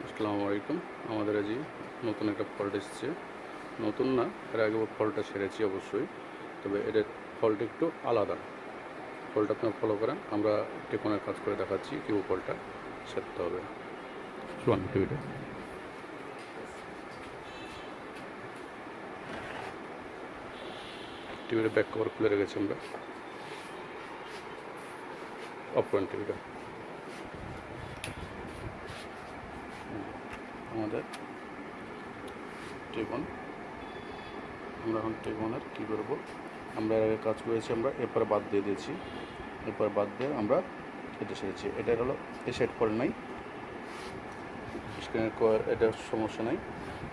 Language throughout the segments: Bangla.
আসসালামু আলাইকুম। আমাদের আজ নতুন একটা ফল্ট এসেছে। নতুন না, এর আগে ফল্টটা সেরেছি অবশ্যই, তবে এটার ফল্ট একটু আলাদা। ফল্ট আপনারা ফলো করেন, আমরা টেকনের কাজ করে দেখাচ্ছি কীভাবে ফল্টটা সারতে হবে। শুনুন টিভিটা। টিভিটা ব্যাক কভার খুলে রেখেছি আমরা। অফ করেন টিভিটা। আমাদের টেকন, আমরা এখন টেকনের কী করবো, আমরা এর আগে কাজ করেছি, আমরা এরপরে বাদ দিয়ে দিয়েছি। এরপর বাদ দিয়ে আমরা এটা সেরেছি। এটার হলো এ সেট ফল্ট নাই, স্ক্রিনের এটার সমস্যা নাই,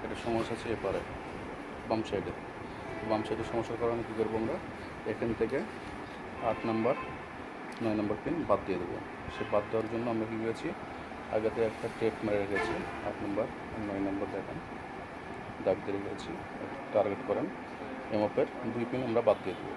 এটার সমস্যা আছে এপারে বাম সাইডে। বাম সাইডের সমস্যার কারণে কী করবো, আমরা এখান থেকে 8 নম্বর 9 নম্বর পিন বাদ দিয়ে দেবো। সে বাদ দেওয়ার জন্য আমরা কী করেছি, আগেতে একটা টেপ মেরে রেখেছি। 8 নম্বর 9 নম্বর দেখেন দাগ দিয়ে রেখেছি, টার্গেট করেন। এমপের 2 পিন আমরা বাদ দিয়ে দেবো।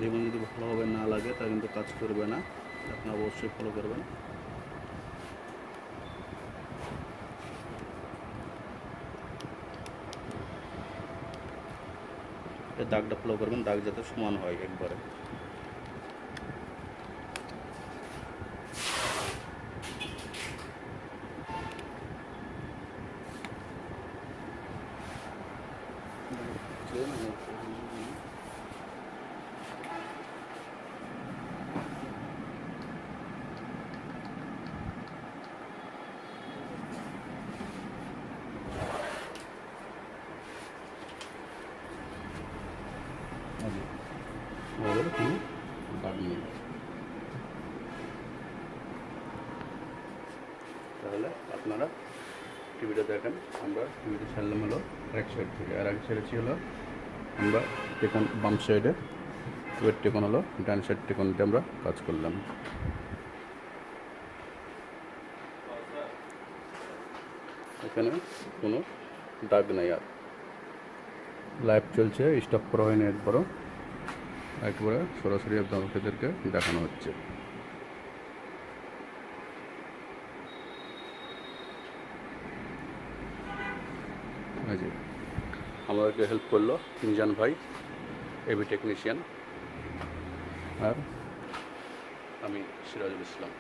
রিবন যদি ভালোভাবে না লাগে তা কিন্তু কাজ করবে না, আপনি অবশ্যই ফলো করবেন। এই দাগটা ফলো করবেন, দাগ যাতে সমান হয় একবারে। আমাদের কোনো দাগ নেই। তাহলে আপনারা টিভিটা দেখেন, আমরা টিভিটা ছাড়লাম হলো এক সাইড থেকে, আর এক সাইডে ছিল আমরা টেকন বাম সাইডে, এবার টেকন হলো ডান সাইড টেকনটা আমরা কাজ করলাম। এখানে কোনো দাগ নেই, আর লাইভ চলছে, স্টপ করা হয়নি একবারে সরাসরি আপনাদেরকে দেখানো হচ্ছে। আমাদেরকে হেল্প করলো মিজান ভাই, এবি টেকনিশিয়ান, আর আমি সিরাজুল ইসলাম।